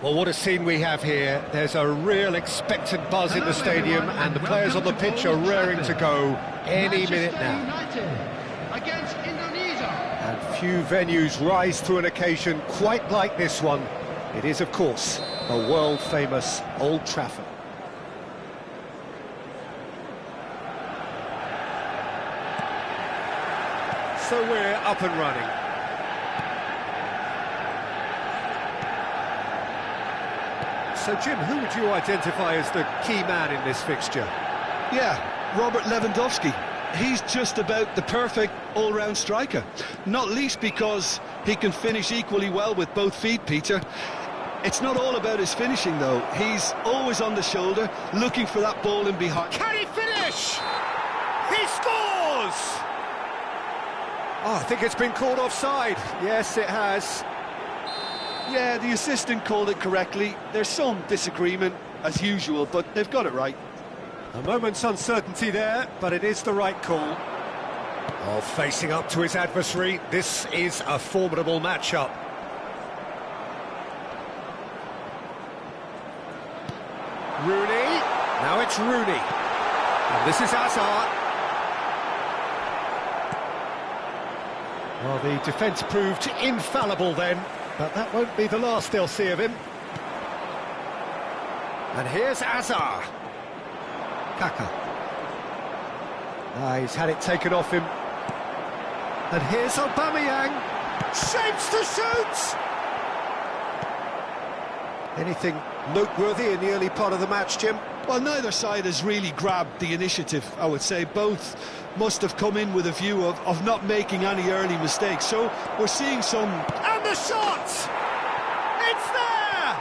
Well, what a scene we have here. There's a real expectant buzz in the stadium, and the players on the pitch are raring to go any minute now. Against Indonesia. And few venues rise to an occasion quite like this one. It is, of course, a world-famous Old Trafford. So we're up and running. So, Jim, who would you identify as the key man in this fixture? Yeah, Robert Lewandowski. He's just about the perfect all-round striker. Not least because he can finish equally well with both feet, Peter. It's not all about his finishing, though. He's always on the shoulder, looking for that ball in behind. Can he finish? He scores! Oh, I think it's been called offside. Yes, it has. Yeah, the assistant called it correctly. There's some disagreement, as usual, but they've got it right. A moment's uncertainty there, but it is the right call. Oh, facing up to his adversary, this is a formidable matchup. Rooney, now it's Rooney. And this is Hazard. Well, the defence proved infallible then. But that won't be the last they'll see of him. And here's Hazard. Kaka. He's had it taken off him. And here's Aubameyang. Shapes to shoot! Anything noteworthy in the early part of the match, Jim? Well, neither side has really grabbed the initiative, I would say. Both must have come in with a view of not making any early mistakes. So we're seeing some... And the shot! It's there!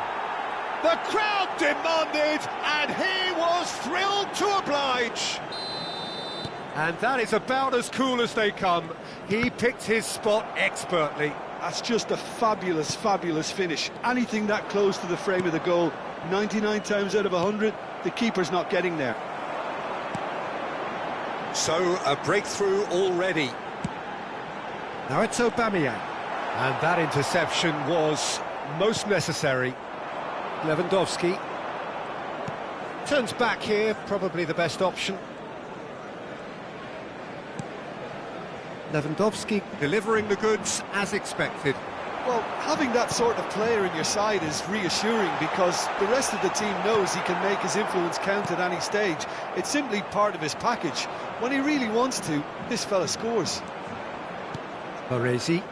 The crowd demanded, and he was thrilled to oblige. And that is about as cool as they come. He picked his spot expertly. That's just a fabulous, fabulous finish. Anything that close to the frame of the goal, 99 times out of 100, the keeper's not getting there. So, a breakthrough already. Now it's Aubameyang. And that interception was most necessary. Lewandowski turns back here, probably the best option. Lewandowski delivering the goods as expected. Well, having that sort of player in your side is reassuring because the rest of the team knows he can make his influence count at any stage. It's simply part of his package. When he really wants to, this fella scores. Baresi.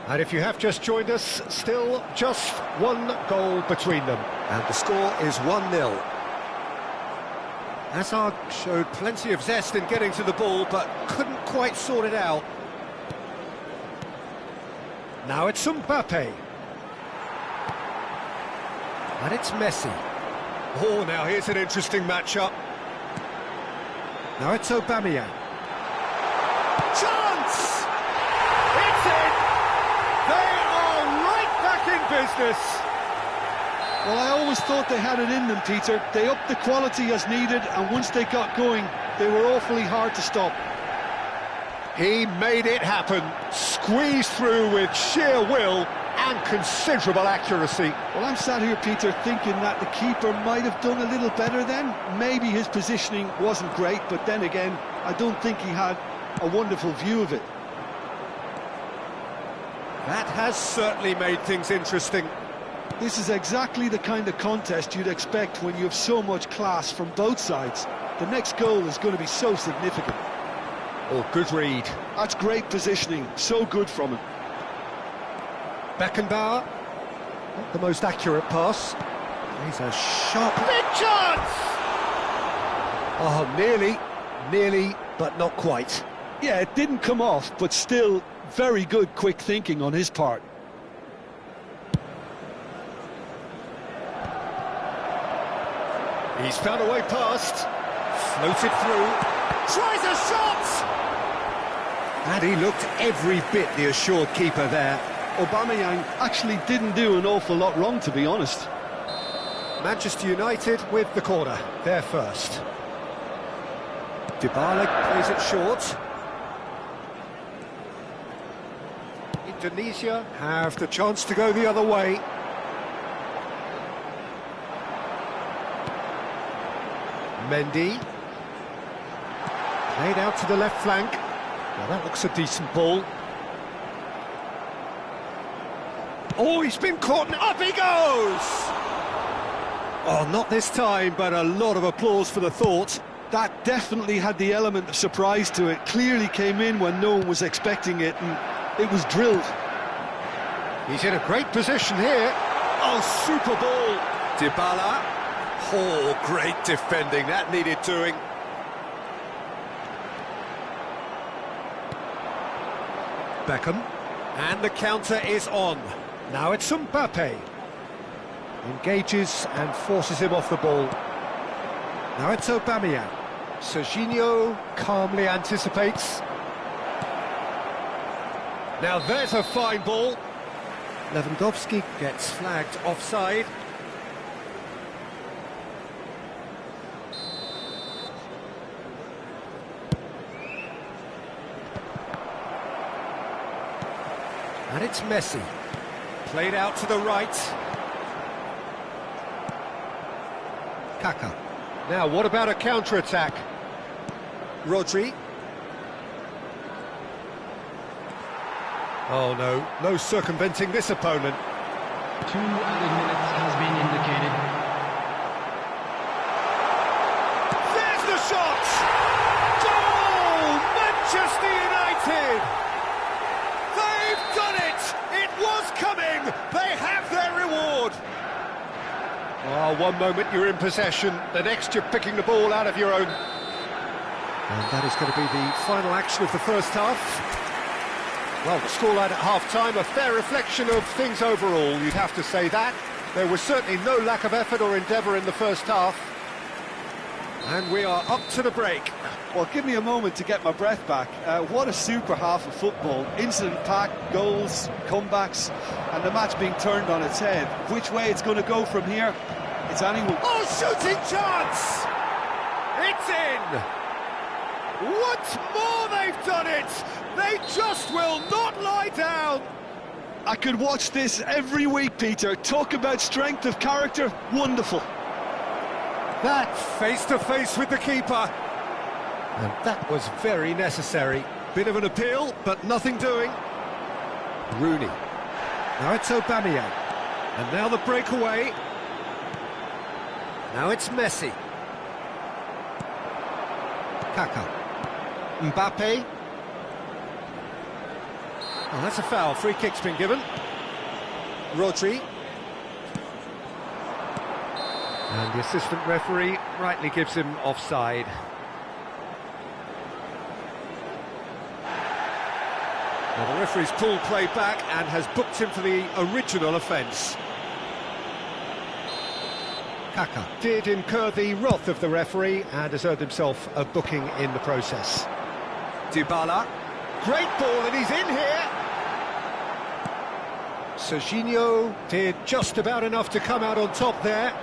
And if you have just joined us, still just one goal between them. And the score is 1-0. Hazard showed plenty of zest in getting to the ball, but couldn't quite sort it out. Now it's Mbappe. And it's Messi. Oh, now here's an interesting matchup. Now it's Aubameyang. Chance! It's in! They are right back in business. Well, I always thought they had it in them, Peter. They upped the quality as needed, and once they got going, they were awfully hard to stop. He made it happen, squeezed through with sheer will and considerable accuracy. Well, I'm sat here, Peter, thinking that the keeper might have done a little better then. Maybe his positioning wasn't great, but then again, I don't think he had a wonderful view of it. That has certainly made things interesting. This is exactly the kind of contest you'd expect when you have so much class from both sides. The next goal is going to be so significant. Oh, good read. That's great positioning, so good from him. Beckenbauer, not the most accurate pass. He's a sharp... Big chance! Oh, nearly, but not quite. Yeah, it didn't come off, but still very good quick thinking on his part. He's found a way past, floated through, tries a shot! And he looked every bit the assured keeper there. Aubameyang actually didn't do an awful lot wrong, to be honest. Manchester United with the corner, there first. Dybala plays it short. Indonesia have the chance to go the other way. Mendy. Played out to the left flank. Well, that looks a decent ball. Oh, he's been caught and up he goes! Oh, not this time, but a lot of applause for the thought. That definitely had the element of surprise to it. Clearly came in when no one was expecting it, and it was drilled. He's in a great position here. Oh, super ball. Dybala. Oh, great defending. That needed doing. Beckham. And the counter is on. Now it's Mbappe. Engages and forces him off the ball. Now it's Aubameyang. Serginho calmly anticipates. Now there's a fine ball. Lewandowski gets flagged offside. And it's Messi. Played out to the right. Kaká. Now, what about a counter-attack? Rodri. Oh, no circumventing this opponent. 2 added minutes has been indicated. There's the shot! Goal! Manchester United! They've done it! It was coming! They have their reward! Oh, one moment you're in possession, the next you're picking the ball out of your own. And that is going to be the final action of the first half. Well, the scoreline at half-time, a fair reflection of things overall, you'd have to say that. There was certainly no lack of effort or endeavour in the first half. And we are up to the break. Well, give me a moment to get my breath back. What a super half of football. Incident-packed, goals, comebacks, and the match being turned on its head. Which way it's going to go from here, it's anyone. Oh, shooting chance! It's in! Once more they've done it! They just will not lie down! I could watch this every week, Peter. Talk about strength of character, wonderful. That face-to-face with the keeper. And that was very necessary. Bit of an appeal, but nothing doing. Rooney. Now it's Aubameyang. And now the breakaway. Now it's Messi. Kaká. Mbappe. Oh, that's a foul. Free kick's been given. Rodri. And the assistant referee rightly gives him offside. Now the referee's pulled play back and has booked him for the original offence. Kaká did incur the wrath of the referee and has earned himself a booking in the process. Dybala. Great ball and he's in here! Serginho did just about enough to come out on top there.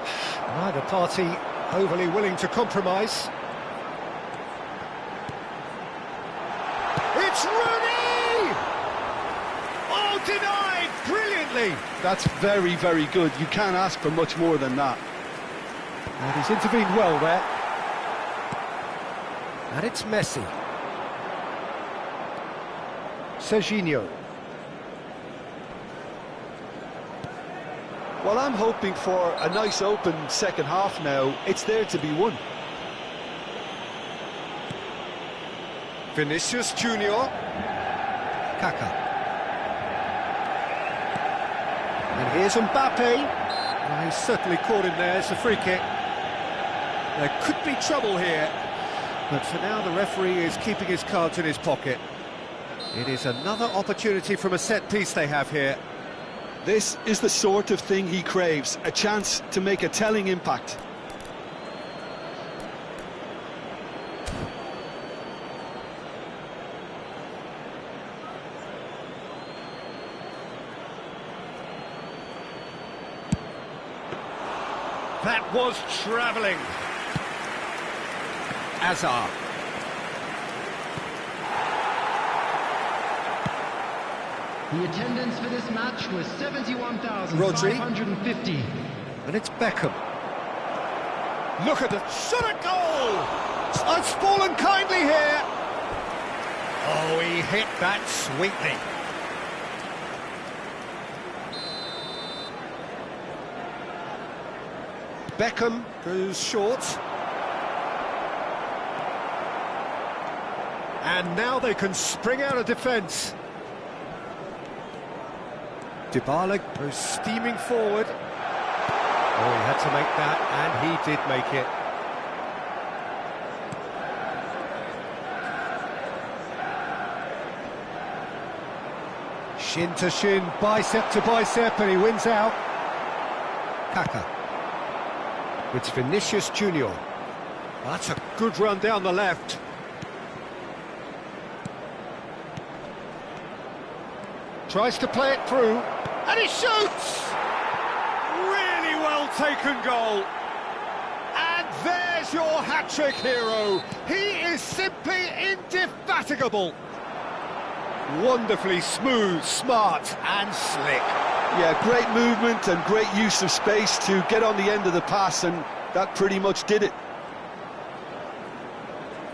Neither party overly willing to compromise. It's Rooney! Oh, denied brilliantly! That's very, very good. You can't ask for much more than that. And he's intervened well there. And it's Messi. Serginho. Well, I'm hoping for a nice open second half now. It's there to be won. Vinicius Junior. Kaká. And here's Mbappe. Well, he's certainly caught him there. It's a free kick. There could be trouble here. But for now, the referee is keeping his cards in his pocket. It is another opportunity from a set-piece they have here. This is the sort of thing he craves, a chance to make a telling impact. That was travelling. Hazard. The attendance for this match was 71,550. And it's Beckham. Look at the shot at goal! It's fallen kindly here. Oh, he hit that sweetly. Beckham goes short. And now they can spring out of defence. Dybala goes steaming forward. Oh, he had to make that, and he did make it. Shin to shin, bicep to bicep, and he wins out. Kaka. It's Vinicius Junior. That's a good run down the left. Tries to play it through, and he shoots! Really well taken goal. And there's your hat-trick hero. He is simply indefatigable. Wonderfully smooth, smart and slick. Yeah, great movement and great use of space to get on the end of the pass, and that pretty much did it.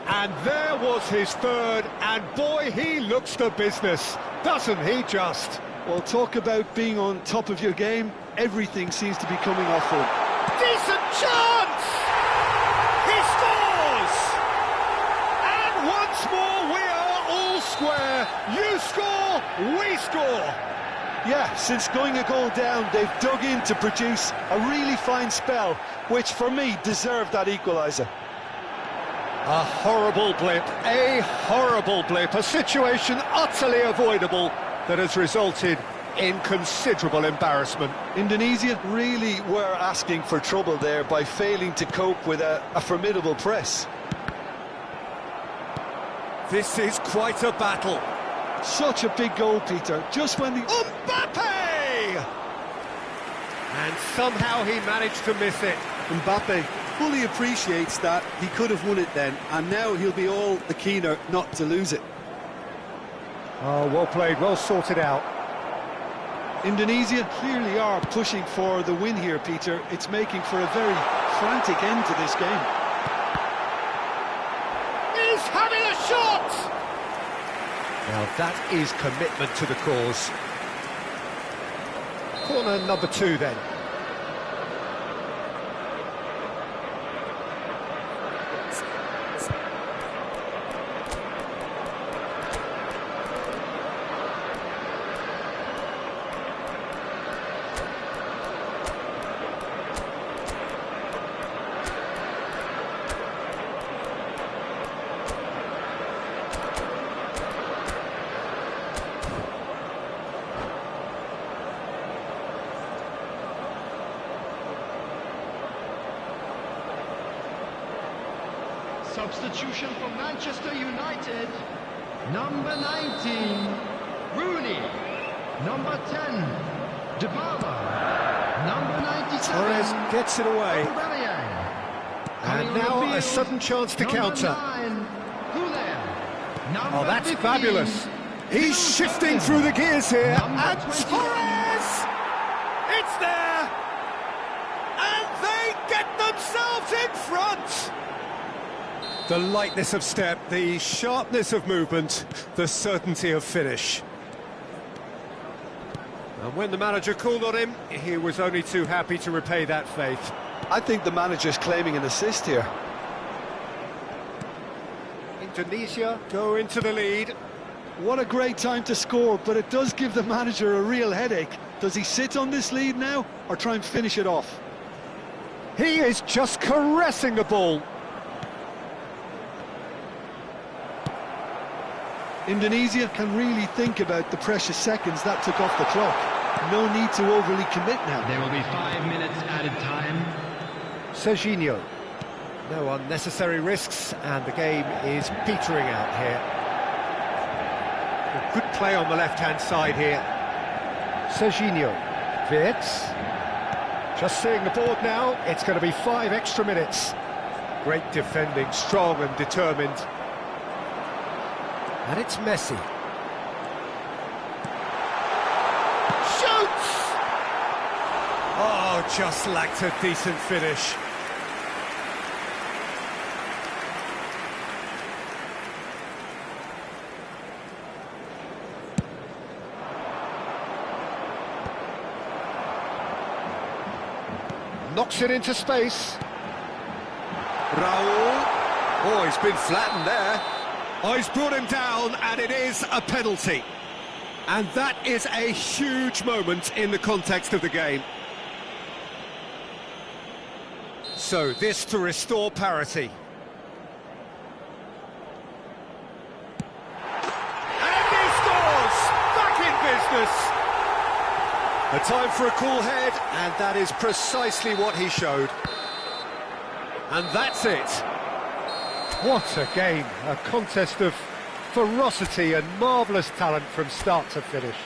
And there was his third, and boy, he looks the business, doesn't he just? Well, talk about being on top of your game. Everything seems to be coming off for him. Decent chance! He scores! And once more we are all square. You score, we score. Yeah, since going a goal down, they've dug in to produce a really fine spell, which for me deserved that equaliser. A horrible blip, a situation utterly avoidable that has resulted in considerable embarrassment. Indonesia really were asking for trouble there by failing to cope with a formidable press. This is quite a battle. Such a big goal, Peter, just when the... Mbappe! And somehow he managed to miss it. Mbappe fully appreciates that he could have won it then, and now he'll be all the keener not to lose it. Oh, well played, well sorted out. Indonesia clearly are pushing for the win here, Peter. It's making for a very frantic end to this game. He's having a shot! Now that is commitment to the cause. Corner number 2 then. Substitution for Manchester United. Number 19, Rooney. Number 10, Dybala. Number 97, Torres gets it away. And now a sudden chance to counter. Oh, that's fabulous. He's shifting through the gears here. And Torres! It's there! And they get themselves in front! The lightness of step, the sharpness of movement, the certainty of finish. And when the manager called on him, he was only too happy to repay that faith. I think the manager's claiming an assist here. Indonesia go into the lead. What a great time to score, but it does give the manager a real headache. Does he sit on this lead now, or try and finish it off? He is just caressing the ball. Indonesia can really think about the precious seconds that took off the clock. No need to overly commit now. There will be 5 minutes added time. Serginho. No unnecessary risks, and the game is petering out here. A good play on the left-hand side here. Serginho. Wirtz. Just seeing the board now, it's going to be 5 extra minutes. Great defending, strong and determined. And it's Messi. Shoots! Oh, just lacked a decent finish. knocks it into space. Raul. Oh, he's been flattened there. Oh, he's brought him down, and it is a penalty. And that is a huge moment in the context of the game. So, this to restore parity. And he scores! Back in business! A time for a cool head, and that is precisely what he showed. And that's it. What a game, a contest of ferocity and marvellous talent from start to finish.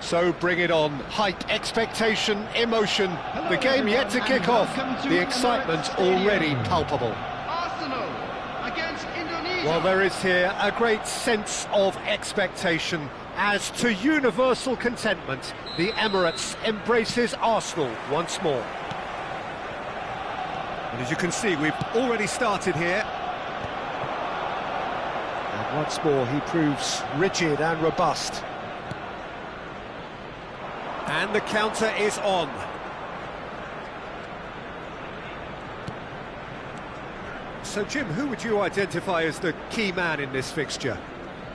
So bring it on. Hype, expectation, emotion. The game yet to kick off. The excitement already palpable. Arsenal against Indonesia. Well, there is here a great sense of expectation. As to universal contentment, the Emirates embraces Arsenal once more. And as you can see, we've already started here. And once more, he proves rigid and robust. And the counter is on. So, Jim, who would you identify as the key man in this fixture?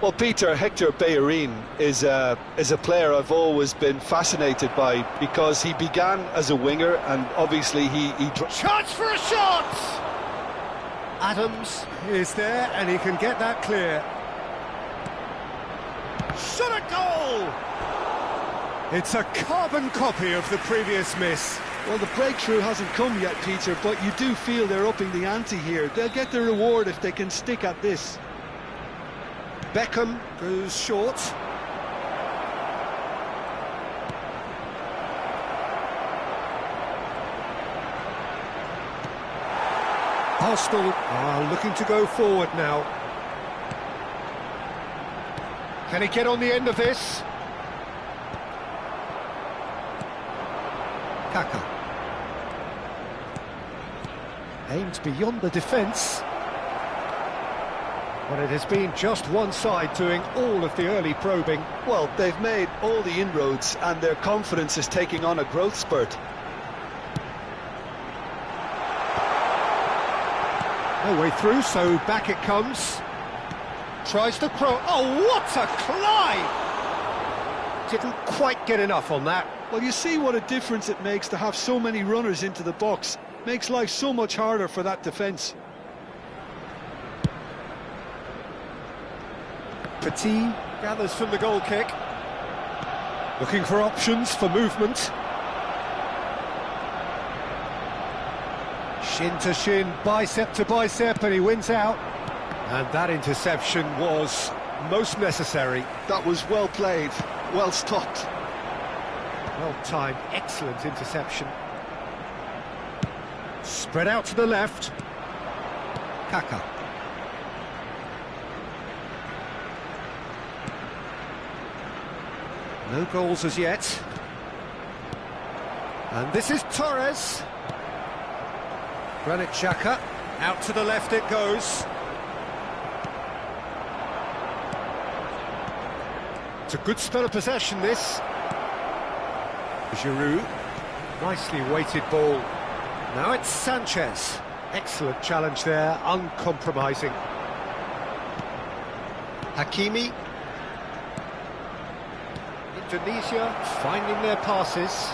Well, Peter, Hector Bellerin is a player I've always been fascinated by because he began as a winger and obviously he Chance for a shot! Adams is there and he can get that clear. Shot a goal! It's a carbon copy of the previous miss. Well, the breakthrough hasn't come yet, Peter, but you do feel they're upping the ante here. They'll get the reward if they can stick at this. Beckham goes short. Arsenal are looking to go forward now. Can he get on the end of this? Kaka. Aims beyond the defence. But it has been just one side doing all of the early probing. Well, they've made all the inroads and their confidence is taking on a growth spurt. No way through, so back it comes. Tries to cross. Oh, what a climb! Didn't quite get enough on that. Well, you see what a difference it makes to have so many runners into the box. Makes life so much harder for that defence. Petit gathers from the goal kick. Looking for options for movement. Shin to shin, bicep to bicep, and he wins out. And that interception was most necessary. That was well played, well stopped. Well timed, excellent interception. Spread out to the left. Kaka. No goals as yet. And this is Torres. Granit Xhaka. Out to the left it goes. It's a good spell of possession, this. Giroud. Nicely weighted ball. Now it's Sanchez. Excellent challenge there, uncompromising. Hakimi. Indonesia finding their passes.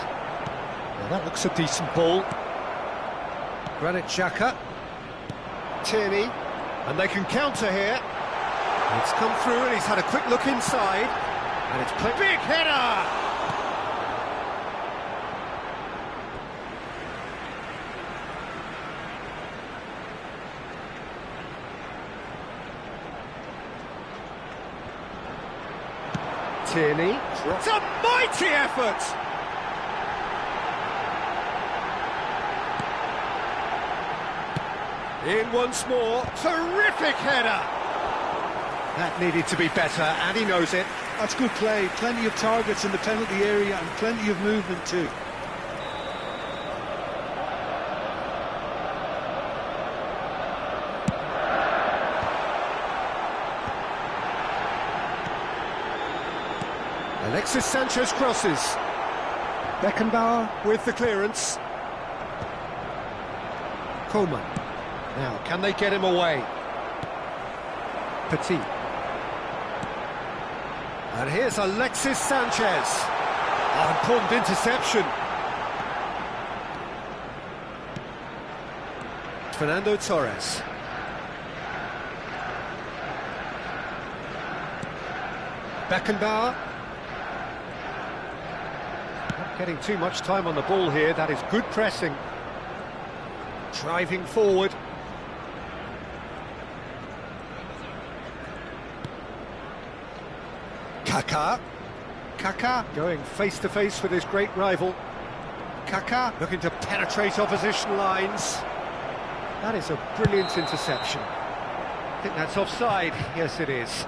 Now that looks a decent ball. Granit Xhaka. Tierney. And they can counter here. It's come through and he's had a quick look inside. And it's played. Big header! Tierney. It's a mighty effort! In once more, terrific header! That needed to be better, and he knows it. That's good play, plenty of targets in the penalty area and plenty of movement too. Alexis Sanchez crosses. Beckenbauer with the clearance. Coleman. Now, can they get him away? Petit. And here's Alexis Sanchez. Oh, important interception. Fernando Torres. Beckenbauer. Not getting too much time on the ball here. That is good pressing. Driving forward. Kaka going face to face with his great rival. Kaka looking to penetrate opposition lines. That is a brilliant interception. I think that's offside. Yes, it is.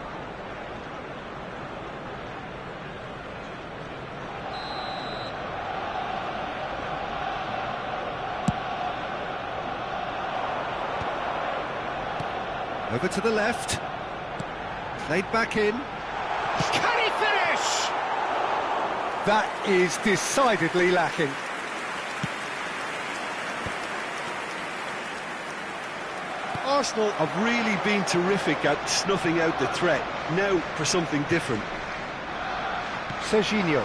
Over to the left. Played back in. Can he finish? That is decidedly lacking. Arsenal have really been terrific at snuffing out the threat. Now for something different. Serginho.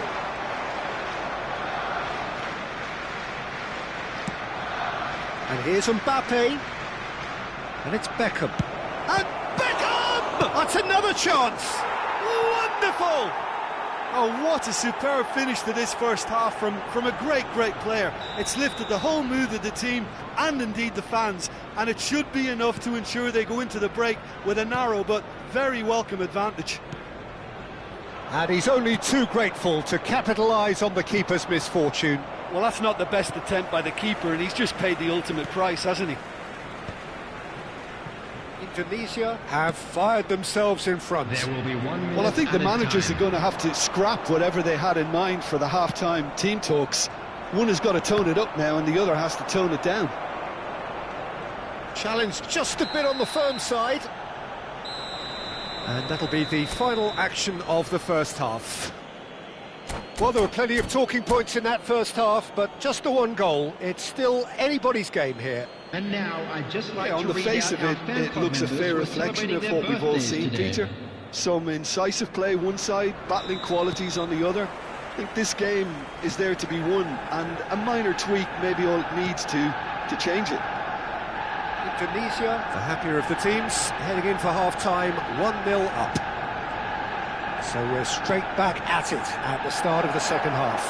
And here's Mbappe. And it's Beckham. And Beckham! That's another chance! Wonderful! Oh, what a superb finish to this first half from a great player. It's lifted the whole mood of the team and indeed the fans, and it should be enough to ensure they go into the break with a narrow but very welcome advantage. And he's only too grateful to capitalise on the keeper's misfortune. Well, that's not the best attempt by the keeper, and he's just paid the ultimate price, hasn't he? Indonesia have fired themselves in front. There will be 1 minute. Well, I think the managers time. are going to have to scrap whatever they had in mind for the half-time team talks. One has got to tone it up now and the other has to tone it down. Challenge just a bit on the firm side. And that'll be the final action of the first half. Well, there were plenty of talking points in that first half, but just the one goal. It's still anybody's game here. And now I'd just like on to the read face out of our it, fan it club looks a members fair who are reflection of celebrating what we've all their seen, birthdays today. Peter. Some incisive play one side, battling qualities on the other. I think this game is there to be won, and a minor tweak maybe all it needs to change it. Indonesia, the happier of the teams, heading in for half-time, 1-0 up. So we're straight back at it at the start of the second half.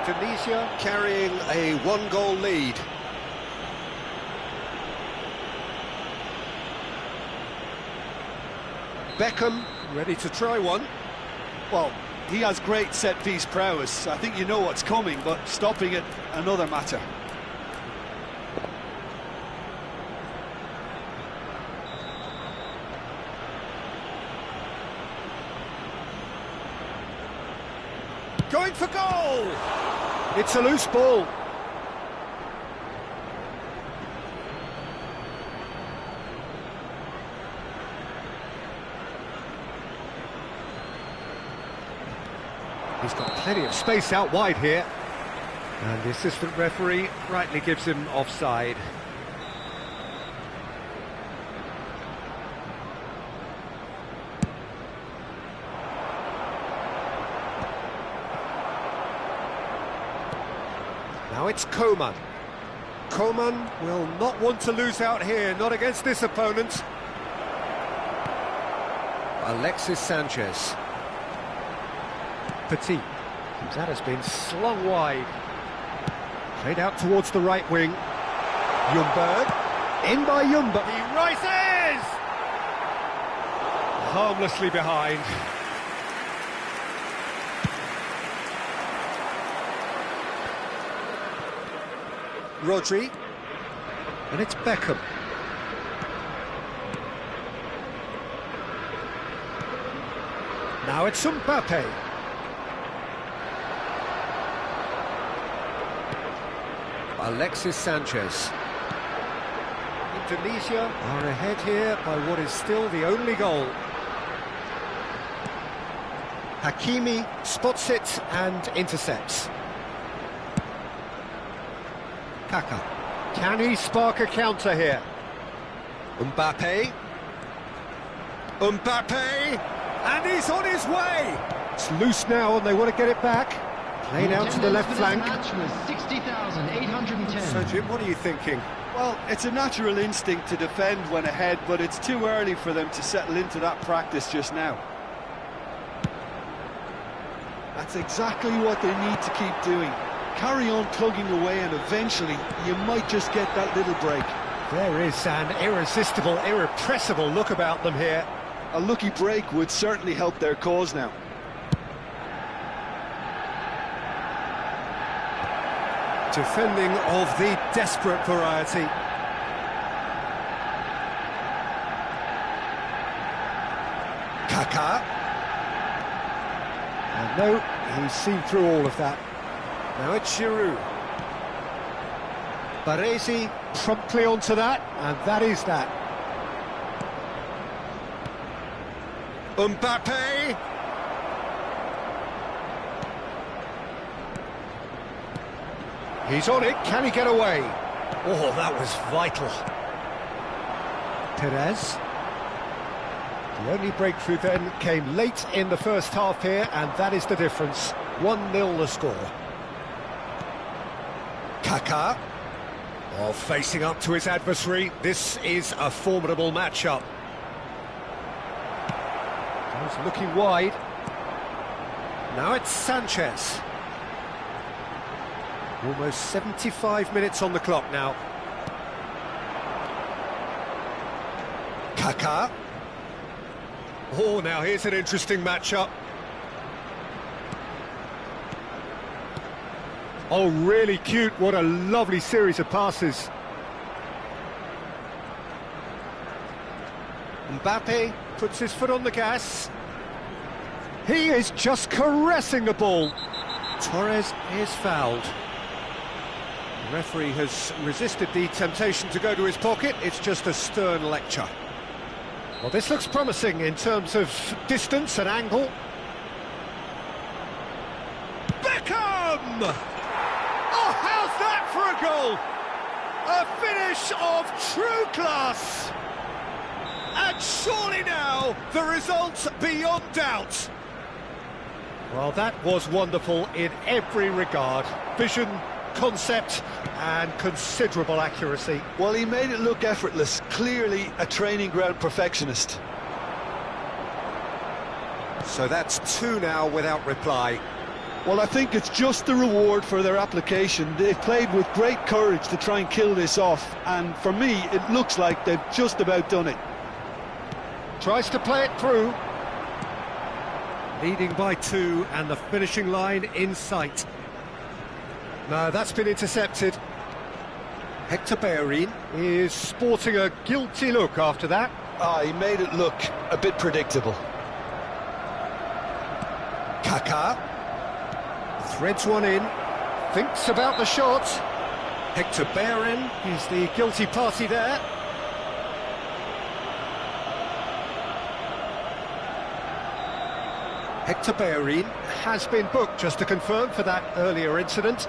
Indonesia carrying a one-goal lead. Beckham ready to try one. Well, he has great set-piece prowess. I think you know what's coming, but stopping it, another matter. Going for goal! It's a loose ball. He's got plenty of space out wide here. And the assistant referee rightly gives him offside. Now it's Koeman. Koeman will not want to lose out here, not against this opponent. Alexis Sanchez. Petit. That has been slung wide. Played out towards the right wing. Ljungberg. In by Ljungberg. He rises! Harmlessly behind. Rodri, and it's Beckham. Now it's Mbappe. Alexis Sanchez. Indonesia are ahead here by what is still the only goal. Hakimi spots it and intercepts. Kaka. Can he spark a counter here? Mbappe. Mbappe! And he's on his way! It's loose now and they want to get it back. Played out to the left flank. So Jim, what are you thinking? Well, it's a natural instinct to defend when ahead, but it's too early for them to settle into that practice just now. That's exactly what they need to keep doing. Carry on plugging away and eventually you might just get that little break. There is an irresistible, irrepressible look about them here. A lucky break would certainly help their cause now. Defending of the desperate variety. Kaka. And no, he's seen through all of that. Now it's Giroud. Baresi promptly onto that, and that is that. Mbappe! He's on it, can he get away? Oh, that was vital. Perez. The only breakthrough then came late in the first half here, and that is the difference. 1-0 the score. Kaka. Oh, facing up to his adversary. This is a formidable matchup. He's looking wide. Now it's Sanchez. Almost 75 minutes on the clock now. Kaka. Oh, now here's an interesting matchup. Oh, really cute. What a lovely series of passes. Mbappe puts his foot on the gas. He is just caressing the ball. Torres is fouled. The referee has resisted the temptation to go to his pocket. It's just a stern lecture. Well, this looks promising in terms of distance and angle. Beckham! Oh, how's that for a goal? A finish of true class. And surely now, the result's beyond doubt. Well, that was wonderful in every regard. Vision, concept, and considerable accuracy. Well, he made it look effortless. Clearly a training ground perfectionist. So that's two now without reply. Well, I think it's just the reward for their application. They've played with great courage to try and kill this off, and for me, it looks like they've just about done it. Tries to play it through. Leading by two, and the finishing line in sight. No, that's been intercepted. Hector Bellerin is sporting a guilty look after that. He made it look a bit predictable. Kaká threads one in, thinks about the shot. Hector Bellerin is the guilty party there. Hector Bellerin has been booked, just to confirm, for that earlier incident.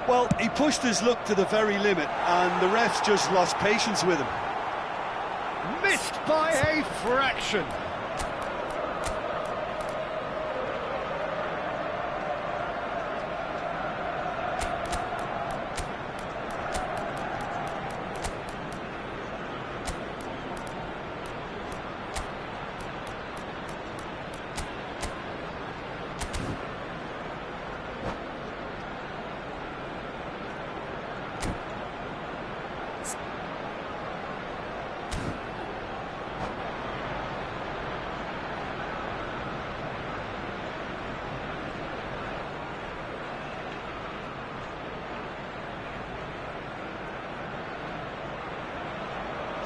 Well, he pushed his luck to the very limit, and the refs just lost patience with him. Missed by a fraction.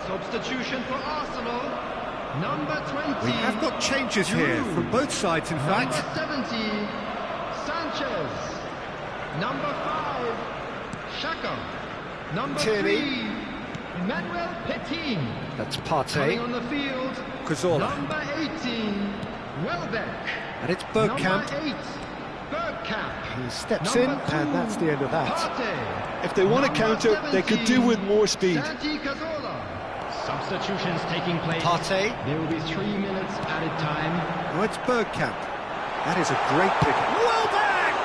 Substitution for Arsenal, number 20. We have got changes here from both sides, in fact. Number 70, Sanchez. Number 5, Xhaka. Number Tierney. 3, Manuel Petit. That's Coming Partey. on the field, Cazorla. number 18, Welbeck. And it's Bergkamp. Number 8, Bergkamp. He steps Number in, 2, and that's the end of that. Partey. If they want to Number counter, they could do 17, with more speed. Santi Cazorla. Substitutions taking place. Partey. There will be 3 minutes added time. Oh, it's Bergkamp. That is a great pick. Welbeck!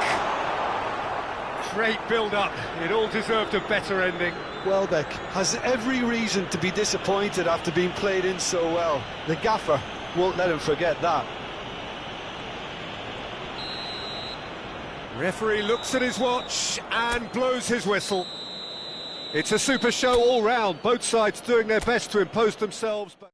Great build-up. It all deserved a better ending. Welbeck has every reason to be disappointed after being played in so well. The gaffer won't let him forget that. Referee looks at his watch and blows his whistle. It's a super show all round, both sides doing their best to impose themselves. But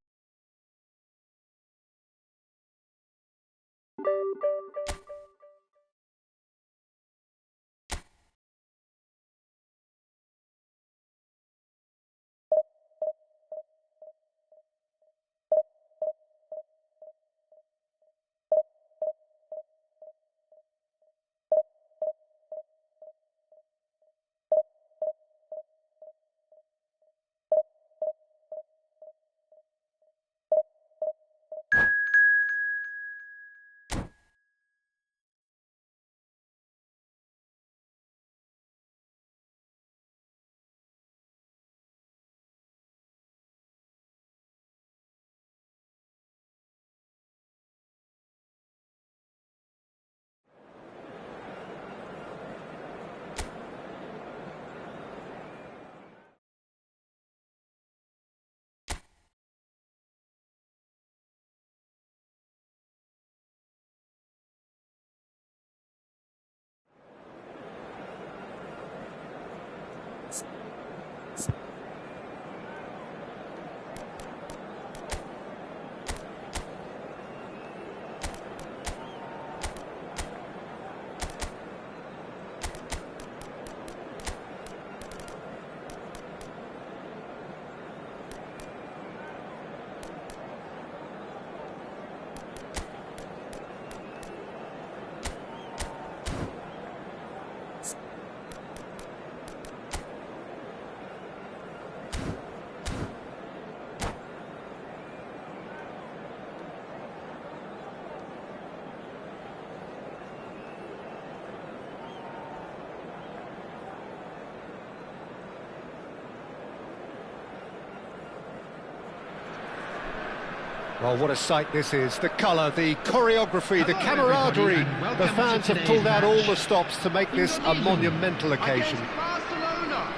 Well, what a sight this is. The colour, the choreography, the Hello, camaraderie. everybody, and welcome The to fans have today's pulled out all match. the stops to make this a monumental occasion. Against Barcelona.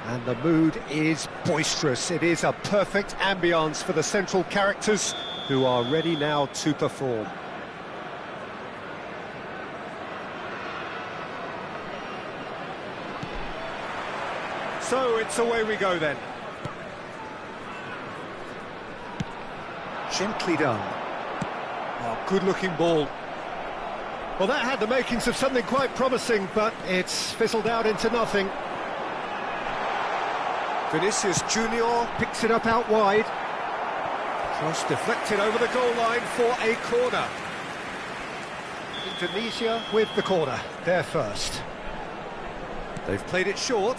And the mood is boisterous. It is a perfect ambience for the central characters who are ready now to perform. So it's away we go then. Gently done. Oh, good-looking ball. Well, that had the makings of something quite promising, but it's fizzled out into nothing. Vinicius Junior picks it up out wide. Cross deflected over the goal line for a corner. Indonesia with the corner, there first. They've played it short.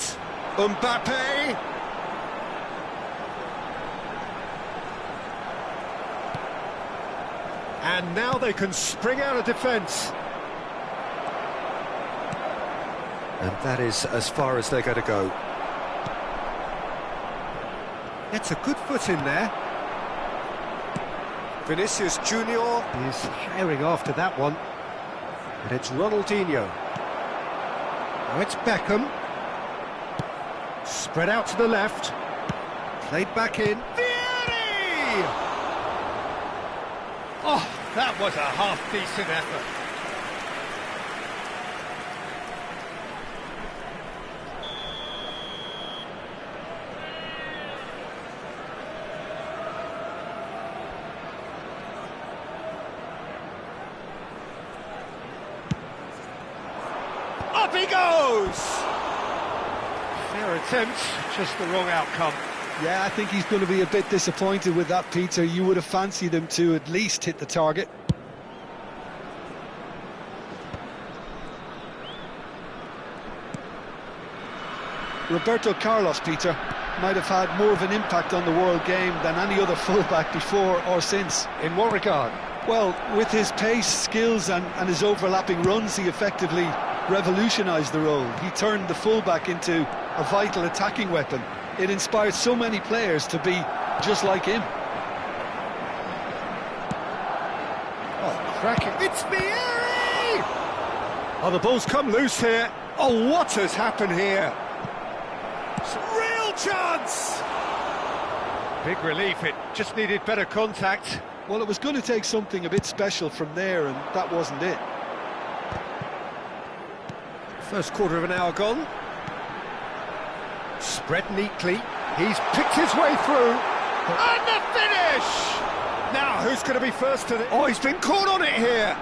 Mbappe! And now they can spring out of defence. And that is as far as they're going to go. It's a good foot in there. Vinicius Junior is firing after that one. And it's Ronaldinho. Now it's Beckham. Spread out to the left. Played back in. Vieri! Oh, that was a half-decent effort. Up he goes! Fair attempt, just the wrong outcome. Yeah, I think he's going to be a bit disappointed with that, Peter. You would have fancied him to at least hit the target. Roberto Carlos, Peter, might have had more of an impact on the world game than any other fullback before or since. In what regard? Well, with his pace, skills and his overlapping runs, he effectively revolutionised the role. He turned the fullback into a vital attacking weapon. It inspired so many players to be just like him. Oh, cracking. It's Vieri! Oh, the ball's come loose here. Oh, what has happened here? Real chance! Big relief, it just needed better contact. Well, it was going to take something a bit special from there, and that wasn't it. First quarter of an hour gone. Spread neatly. He's picked his way through. And the finish! Now, who's going to be first to the... Oh, he's been caught on it here.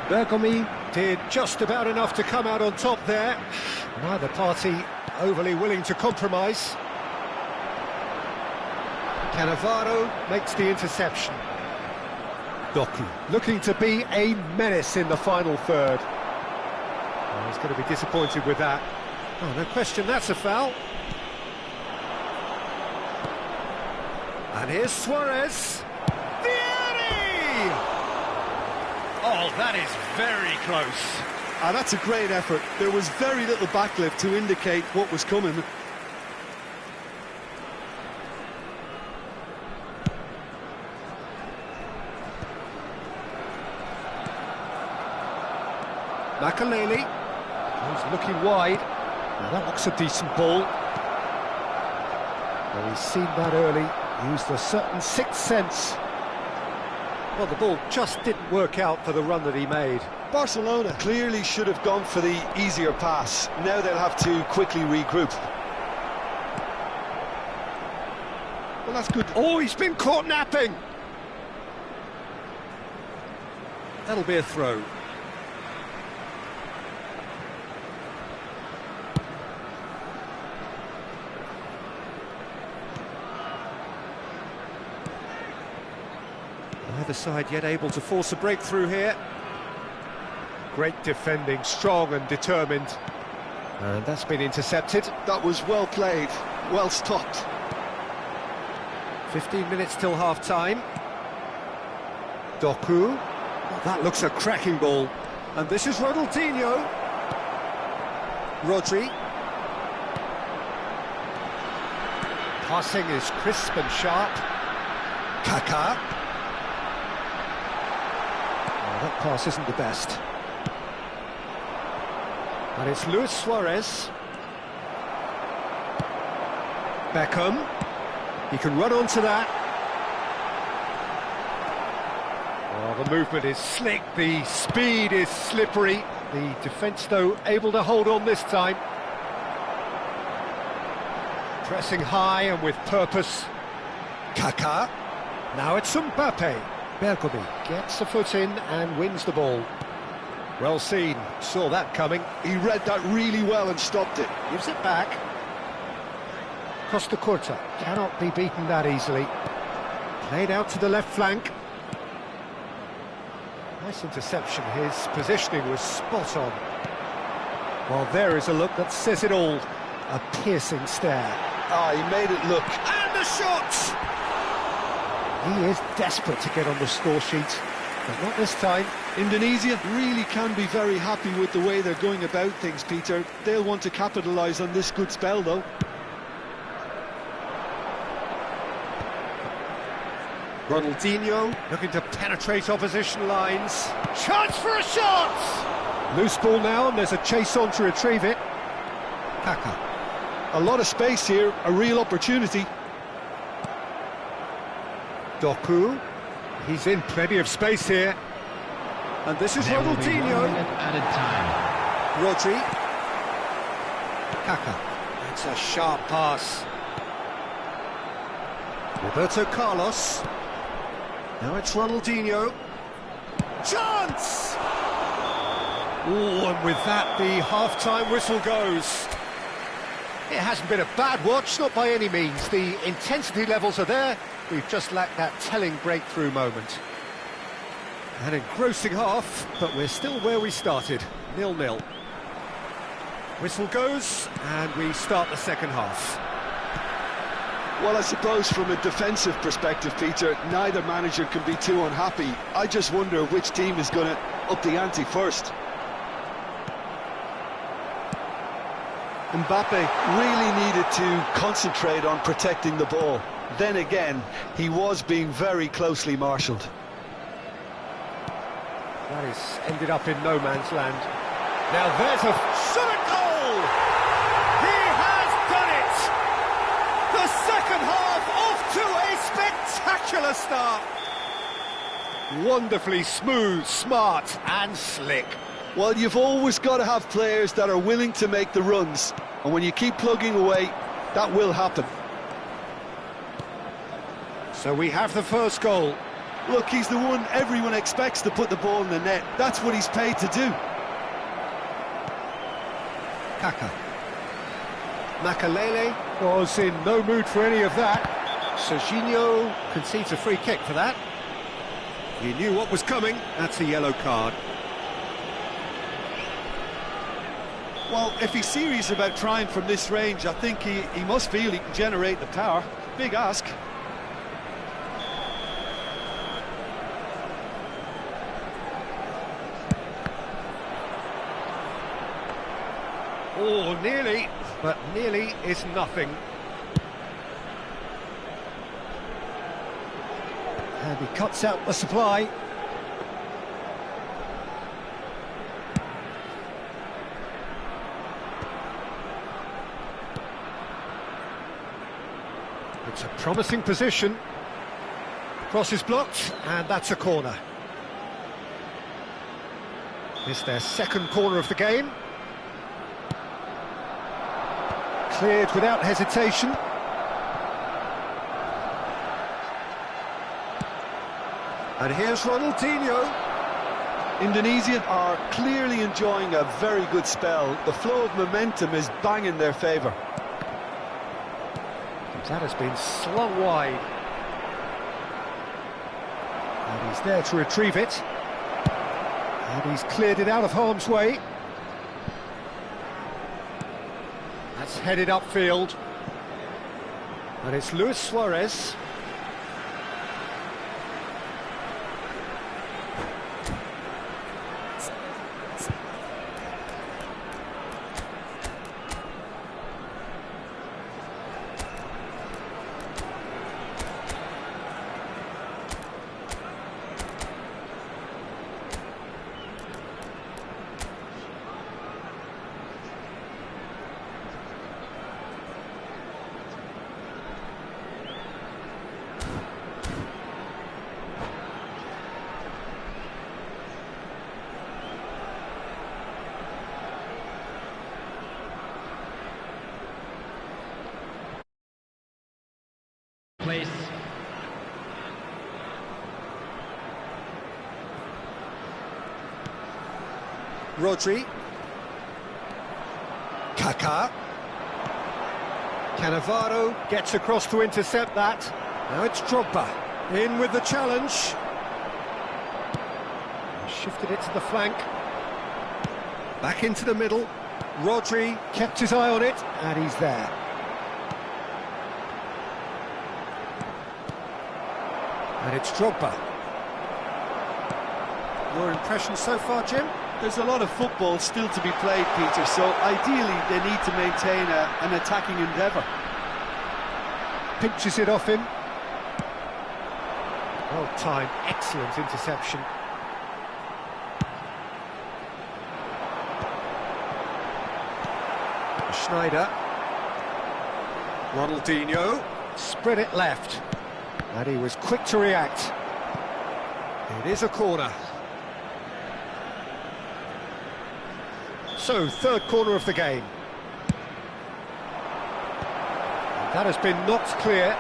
Bergomi did just about enough to come out on top there. Neither party overly willing to compromise. Cannavaro makes the interception. Doku looking to be a menace in the final third. Oh, he's going to be disappointed with that. Oh, no question, that's a foul. And here's Suarez. Vieri! Oh, that is very close. That's a great effort. There was very little backlift to indicate what was coming. Makaleli, he's looking wide. Now that looks a decent ball. Well, he's seen that early, used a certain sixth sense. Well, the ball just didn't work out for the run that he made. Barcelona clearly should have gone for the easier pass. Now they'll have to quickly regroup. Well, that's good. Oh, he's been caught napping. That'll be a throw. Neither side yet able to force a breakthrough here. Great defending, strong and determined. And that's been intercepted. That was well played, well stopped. 15 minutes till half-time. Doku. Well, that looks a cracking ball. And this is Ronaldinho. Rodri. passing is crisp and sharp. Kaká. Oh, that pass isn't the best. And it's Luis Suarez. Beckham. He can run onto that. Oh, the movement is slick, the speed is slippery. The defence, though, able to hold on this time. Pressing high and with purpose. Kaká. Now it's Mbappe. Bergomi gets a foot in and wins the ball. Well seen, saw that coming. He read that really well and stopped it. Gives it back. Costa Curta cannot be beaten that easily. Played out to the left flank. Nice interception, his positioning was spot on. Well, there is a look that says it all. A piercing stare. Ah, he made it look. And the shot! He is desperate to get on the score sheet, but not this time. Indonesia really can be very happy with the way they're going about things, Peter. They'll want to capitalise on this good spell, though. Ronaldinho looking to penetrate opposition lines. Chance for a shot! Loose ball now, and there's a chase on to retrieve it. Kaká. A lot of space here, a real opportunity. Doku. He's in plenty of space here. And this is There will be 1 Ronaldinho. minute added time. Rodri. Kaká. That's a sharp pass. Roberto Carlos. Now it's Ronaldinho. Chance! Oh, and with that, the half-time whistle goes. It hasn't been a bad watch, not by any means. The intensity levels are there. We've just lacked that telling breakthrough moment. An engrossing half, but we're still where we started, 0-0. Whistle goes, and we start the second half. Well, I suppose from a defensive perspective, Peter, neither manager can be too unhappy. I just wonder which team is going to up the ante first. Mbappe really needed to concentrate on protecting the ball. Then again, he was being very closely marshalled. That is ended up in no man's land. Now there's a shot at goal! He has done it! The second half off to a spectacular start. Wonderfully smooth, smart and slick. Well, you've always got to have players that are willing to make the runs. And when you keep plugging away, that will happen. So we have the first goal. Look, he's the one everyone expects to put the ball in the net. That's what he's paid to do. Kaká. Makalele was in no mood for any of that. Serginho concedes a free kick for that. He knew what was coming. That's a yellow card. Well, if he's serious about trying from this range, I think he must feel he can generate the power. Big ask. Oh, nearly, but nearly is nothing. And he cuts out the supply. It's a promising position. Cross is blocked, and that's a corner. It's their second corner of the game. Cleared without hesitation. And here's Ronaldinho. Indonesia are clearly enjoying a very good spell. The flow of momentum is bang in their favour. That has been slung wide. And he's there to retrieve it. And he's cleared it out of harm's way. That's headed upfield. And it's Luis Suarez. place. Rodri. Kaká. Cannavaro gets across to intercept that. Now it's Drogba. In with the challenge. Shifted it to the flank. Back into the middle. Rodri kept his eye on it, and he's there. And it's Drogba. Your impression so far, Jim? There's a lot of football still to be played, Peter, so ideally they need to maintain an attacking endeavour. Pinches it off him. Well timed, excellent interception. Schneider. Ronaldinho. Spread it left. And he was quick to react. It is a corner. So, third corner of the game. And that has been knocked clear.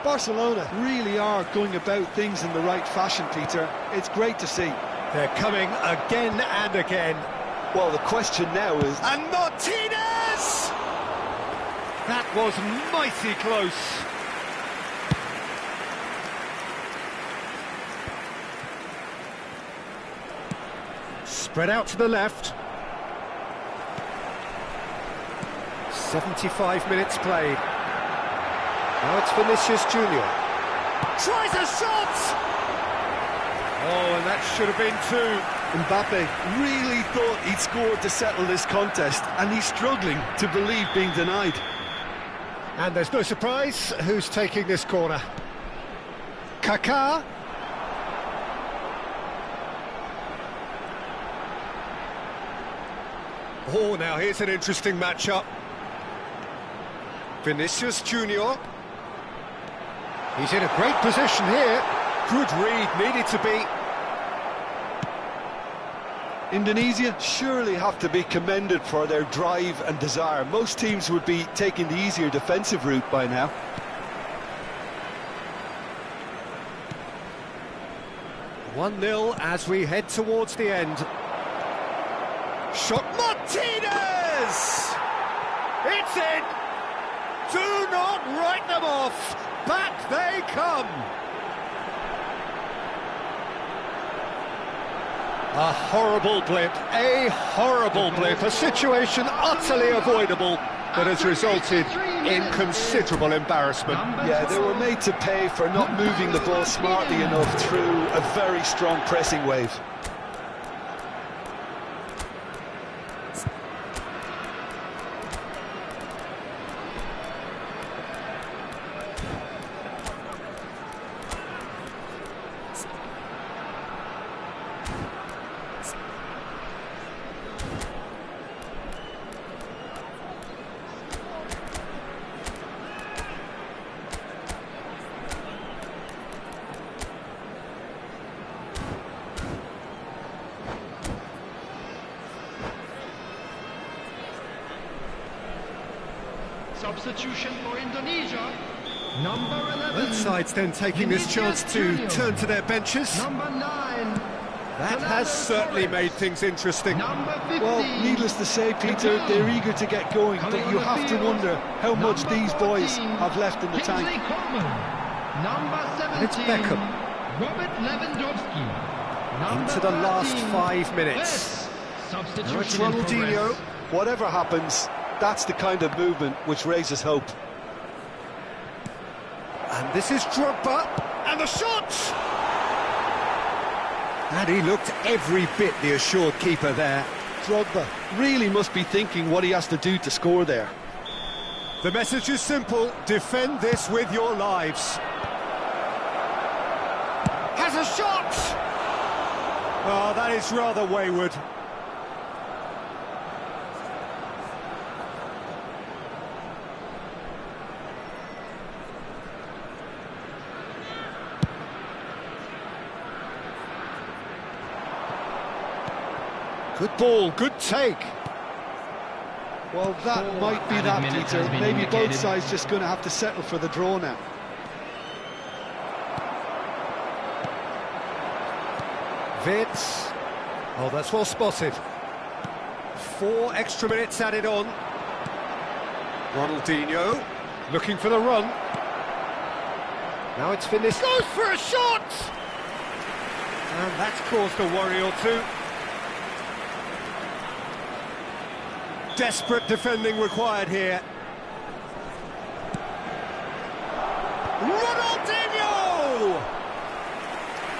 Barcelona really are going about things in the right fashion, Peter. It's great to see. They're coming again and again. Well, the question now is... And Martinez! That was mighty close. Spread out to the left. 75 minutes played. Now it's Vinicius Junior. Tries a shot! Oh, and that should have been two. Mbappe really thought he'd scored to settle this contest, and he's struggling to believe being denied. And there's no surprise who's taking this corner. Kaká. Oh, now here's an interesting matchup. Vinicius Junior. He's in a great position here. Good read, needed to be. Indonesia surely have to be commended for their drive and desire. Most teams would be taking the easier defensive route by now. One-nil as we head towards the end. Shot Martinez! It's in! Do not write them off! Back they come! A horrible blip, a situation utterly avoidable that has resulted in considerable embarrassment. Yeah, they were made to pay for not moving the ball smartly enough through a very strong pressing wave. Substitution for Indonesia. Number 11. Both sides then taking this chance to turn to their benches. Number 9. That has certainly made things interesting. Number 15. Well, needless to say, Peter, they're eager to get going, but you have to wonder how much these boys have left in the tank. Number 17. And it's Beckham. Robert Lewandowski. Into the last 5 minutes. Now it's Ronaldinho. Whatever happens, that's the kind of movement which raises hope. And this is Drogba, and the shot! And he looked every bit the assured keeper there. Drogba really must be thinking what he has to do to score there. The message is simple, defend this with your lives. Has a shot! Oh, that is rather wayward. Good ball, good take. Well, that might be that, Peter. Maybe both sides just going to have to settle for the draw now. Vitz. Oh, that's well spotted. 4 extra minutes added on. Ronaldinho looking for the run. Now it's finished. Goes for a shot! And that's caused a worry or two. Desperate defending required here. Ronaldinho!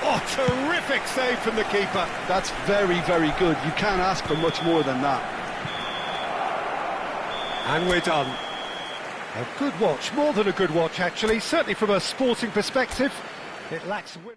Oh, terrific save from the keeper. That's very, very good. You can't ask for much more than that. And we're done. A good watch, more than a good watch actually, certainly from a sporting perspective. It lacks win.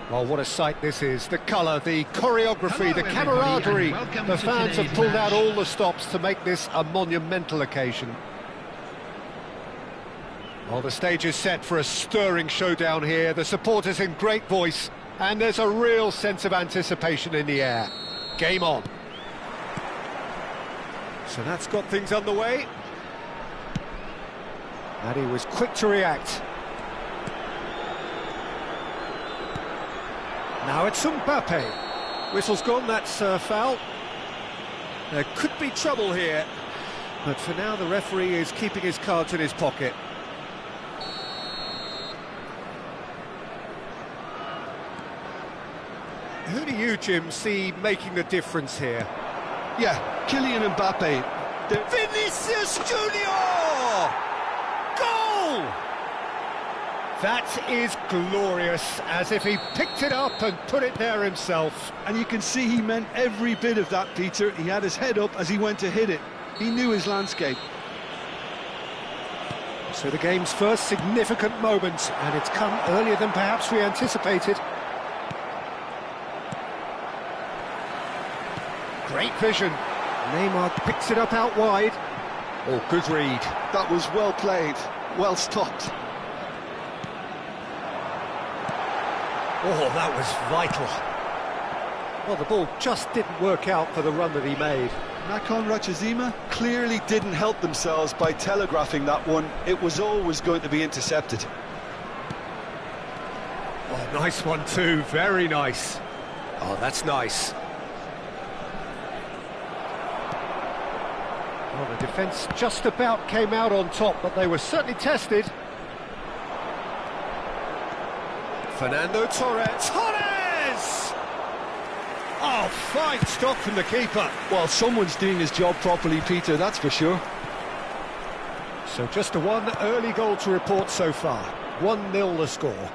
Well, what a sight this is. The colour, the choreography, the camaraderie. The fans have pulled out all the stops to make this a monumental occasion. Well, the stage is set for a stirring showdown here. The supporters in great voice, and there's a real sense of anticipation in the air. Game on. So that's got things underway. And he was quick to react. Now it's Mbappe. Whistle's gone, that's foul. There could be trouble here, but for now the referee is keeping his cards in his pocket. Who do you, Jim, see making the difference here? Yeah, Kylian Mbappe. Vinicius Junior! Goal! That is glorious, as if he picked it up and put it there himself. And you can see he meant every bit of that, Peter. He had his head up as he went to hit it. He knew his landscape. So the game's first significant moment, and it's come earlier than perhaps we anticipated. Great vision. Neymar picks it up out wide. Oh, good read. That was well played, well stopped. Oh, that was vital. Well, the ball just didn't work out for the run that he made. Nakhon Ratchazima clearly didn't help themselves by telegraphing that one. It was always going to be intercepted. Oh, nice one too, very nice. Oh, that's nice. Well, the defence just about came out on top, but they were certainly tested. Fernando Torres. Torres! Oh, fine stop from the keeper. Well, someone's doing his job properly, Peter, that's for sure. So just a one early goal to report so far. 1-0 the score.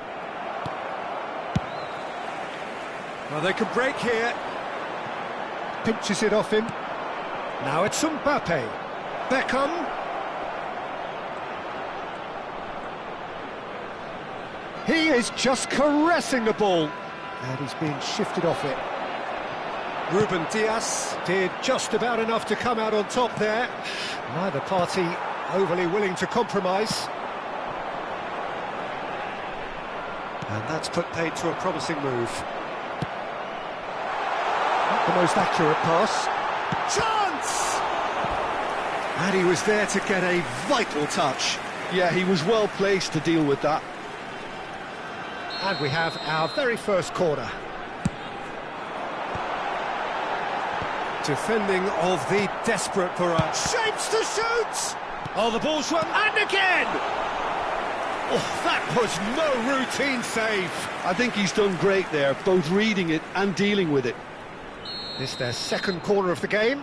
Well, they can break here. pinches it off him. Now it's Mbappe. Beckham. He is just caressing the ball. And he's being shifted off it. Ruben Dias did just about enough to come out on top there. Neither party overly willing to compromise. And that's put paid to a promising move. Not the most accurate pass. Chance! And he was there to get a vital touch. Yeah, he was well placed to deal with that. And we have our very first corner. Defending of the desperate Varane. Shapes to shoot! Oh, the ball's run, and again! Oh, that was no routine save. I think he's done great there, both reading it and dealing with it. This their second corner of the game.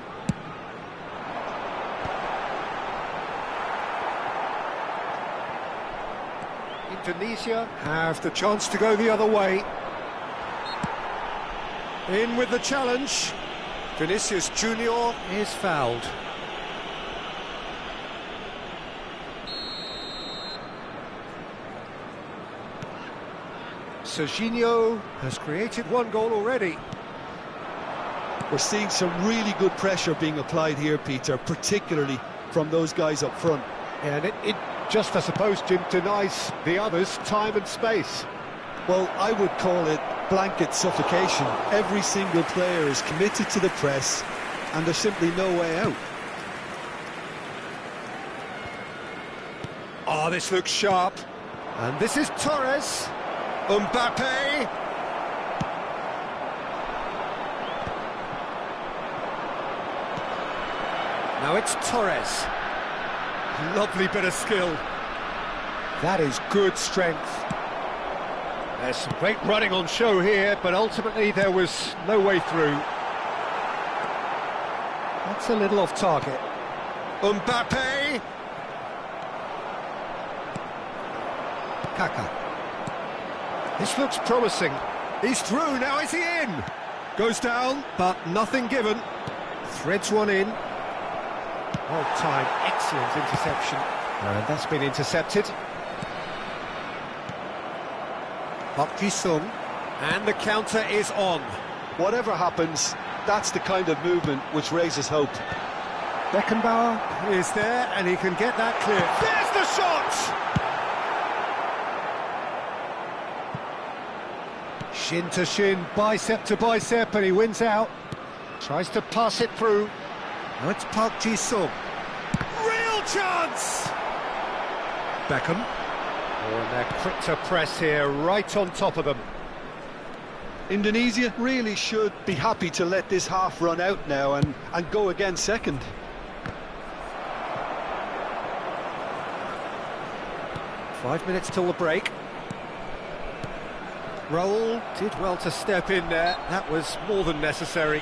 Indonesia have the chance to go the other way. In with the challenge. Vinicius Junior is fouled. Serginho has created one goal already. We're seeing some really good pressure being applied here, Peter, particularly from those guys up front. And it just, I suppose, Jim, denies the others time and space. Well, I would call it blanket suffocation. Every single player is committed to the press, and there's simply no way out. Oh, this looks sharp. And this is Torres. Mbappe. Now it's Torres. Lovely bit of skill. That is good strength. There's some great running on show here, but ultimately there was no way through. That's a little off target. Mbappe. Kaka. This looks promising. He's through, now is he in? Goes down, but nothing given. Threads one in. Well timed, excellent interception. And that's been intercepted. Park Ji-sung. And the counter is on. Whatever happens, that's the kind of movement which raises hope. Beckenbauer is there, and he can get that clear. There's the shot! Shin to shin, bicep to bicep, and he wins out. Tries to pass it through. Now it's Park Ji-sung. Real chance! Beckham. Oh, and they're quick to press here, right on top of them. Indonesia really should be happy to let this half run out now and go again second. Five minutes till the break. Raul did well to step in there. That was more than necessary.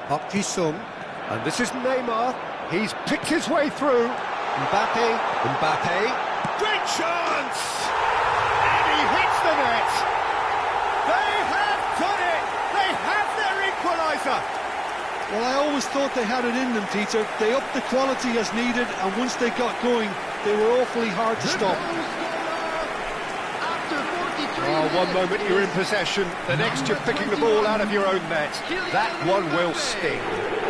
Park Ji-sung, and this is Neymar. He's picked his way through. Mbappe. Great chance! And he hits the net. They have done it. They have their equaliser. Well, I always thought they had it in them, Peter. They upped the quality as needed, and once they got going, they were awfully hard to stop. Oh, one moment you're in possession, the next you're picking the ball out of your own net. That one will sting.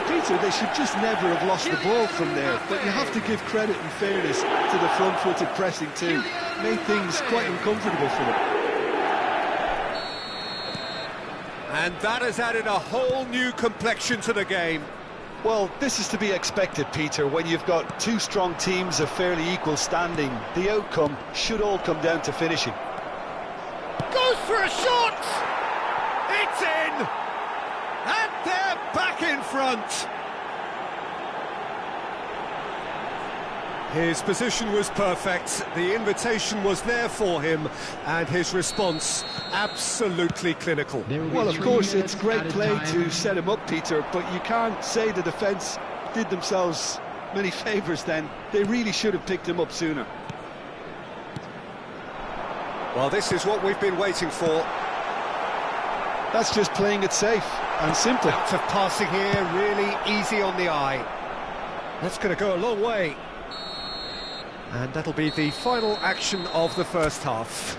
Peter, they should just never have lost the ball from there, but you have to give credit and fairness to the front-footed pressing too. Made things quite uncomfortable for them. And that has added a whole new complexion to the game. Well, this is to be expected, Peter, when you've got two strong teams of fairly equal standing. The outcome should all come down to finishing. Goes for a shot! It's in! And they're back in front! His position was perfect, the invitation was there for him, and his response absolutely clinical. Well, of course, it's great play to set him up, Peter, but you can't say the defence did themselves many favours then. They really should have picked him up sooner. Well, this is what we've been waiting for. That's just playing it safe and simple. Out of passing here, really easy on the eye. That's going to go a long way. And that'll be the final action of the first half.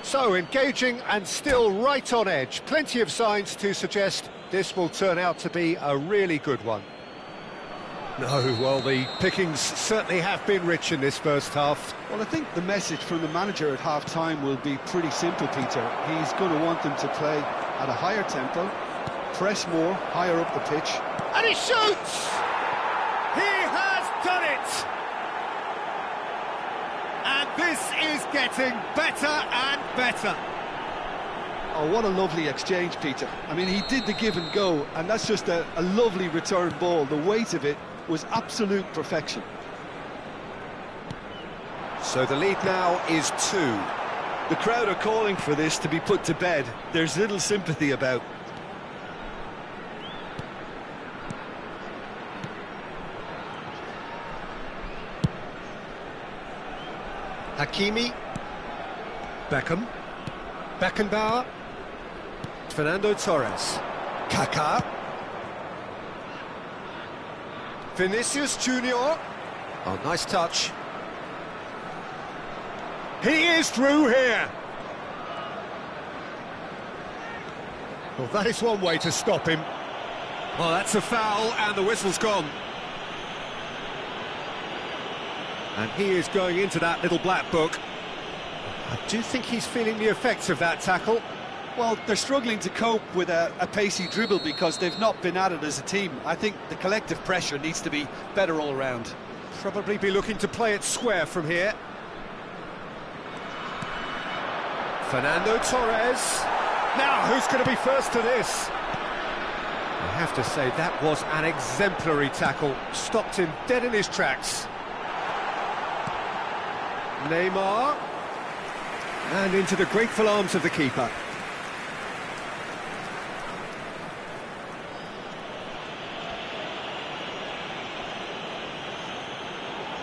So, engaging and still right on edge. Plenty of signs to suggest this will turn out to be a really good one. No, well, the pickings certainly have been rich in this first half. Well, I think the message from the manager at half-time will be pretty simple, Peter. He's going to want them to play at a higher tempo, press more, higher up the pitch. And he shoots! He has done it! And this is getting better and better. Oh, what a lovely exchange, Peter. I mean, he did the give and go, and that's just a lovely return ball. The weight of it was absolute perfection. So the lead now is 2. The crowd are calling for this to be put to bed. There's little sympathy about. Hakimi. Beckham. Beckenbauer. Fernando Torres. Kaká. Vinicius Junior. Oh, nice touch. He is through here. Well, that is one way to stop him. Well, that's a foul, and the whistle's gone. And he is going into that little black book. I do think he's feeling the effects of that tackle. Well, they're struggling to cope with a pacey dribble because they've not been at it as a team. I think the collective pressure needs to be better all around. Probably be looking to play it square from here. Fernando Torres. Now, who's going to be first to this? I have to say, that was an exemplary tackle. Stopped him dead in his tracks. Neymar. And into the grateful arms of the keeper.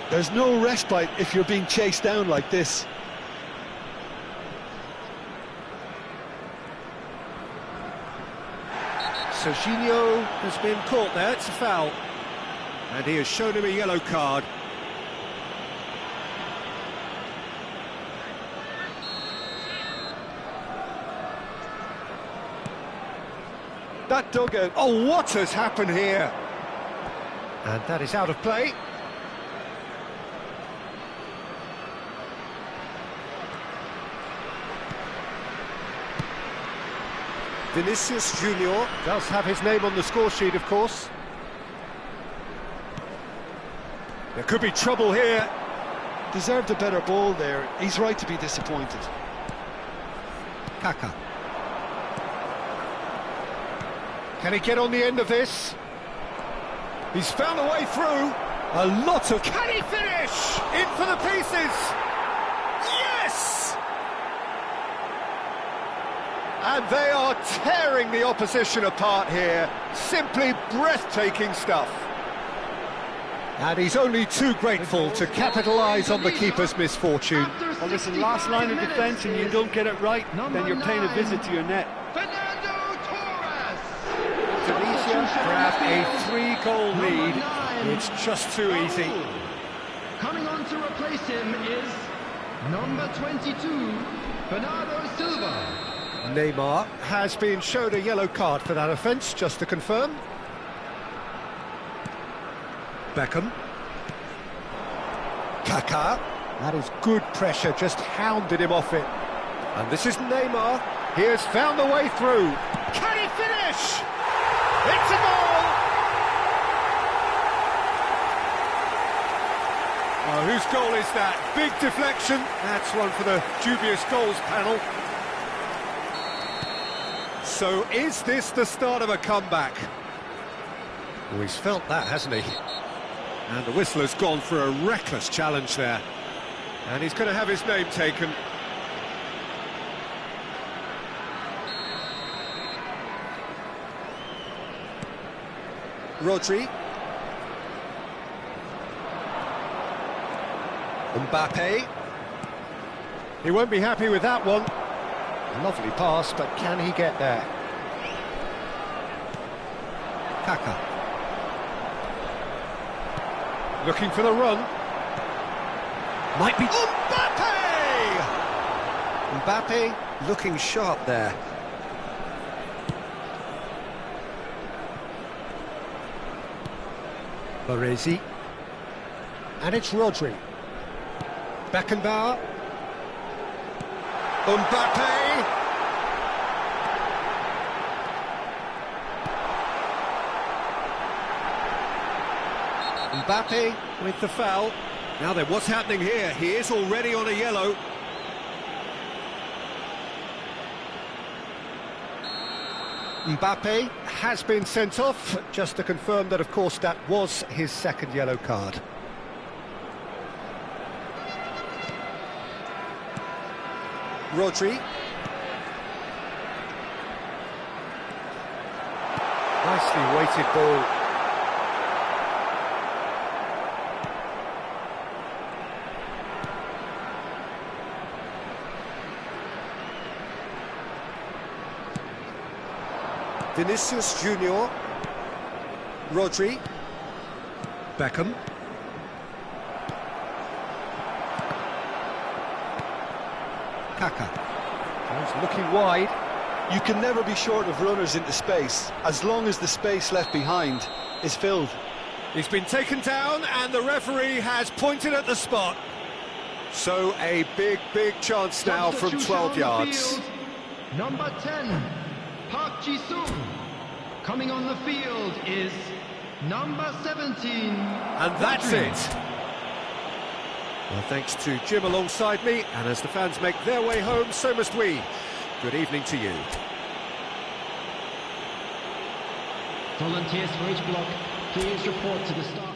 There's no respite if you're being chased down like this. Serginho has been caught there, it's a foul. And he has shown him a yellow card. That dugout. Oh, what has happened here? And that is out of play. Vinicius Junior does have his name on the score sheet, of course. There could be trouble here. Deserved a better ball there. He's right to be disappointed. Kaká. Can he get on the end of this? He's found a way through. A lot of... Can he finish? In for the pieces. Yes! And they are tearing the opposition apart here. Simply breathtaking stuff. And he's only too grateful to capitalise on the keeper's misfortune. Well, listen, last line of defence and you don't get it right, then you're paying a visit to your net. Tunisia grab a 3-goal lead. It's just too easy. Coming on to replace him is number 22, Bernardo Silva. Neymar has been shown a yellow card for that offence, just to confirm. Beckham. Kaká. That is good pressure, just hounded him off it. And this is Neymar. He has found the way through. Can he finish? It's a goal! Oh, whose goal is that? Big deflection. That's one for the dubious goals panel. So is this the start of a comeback? Well, he's felt that, hasn't he? And the whistle has gone for a reckless challenge there. And he's going to have his name taken. Rodri. Mbappe. He won't be happy with that one. Lovely pass, but can he get there? Kaka. Looking for the run. Might be... Mbappe! Mbappe looking sharp there. Baresi. And it's Rodri. Beckenbauer. Mbappe! Mbappe with the foul. Now then, what's happening here? He is already on a yellow. Mbappe has been sent off, just to confirm that, of course, that was his second yellow card. Rodri. Nicely weighted ball. Vinicius Junior. Rodri. Beckham. Kaka. He's looking wide. You can never be short of runners into space, as long as the space left behind is filled. He's been taken down, and the referee has pointed at the spot. So a big chance now from 12 yards. Number 10, Park Ji-sung. Coming on the field is number 17. And that's it. Well, thanks to Jim alongside me, and as the fans make their way home, so must we. Good evening to you. Volunteers for each block, please report to the start.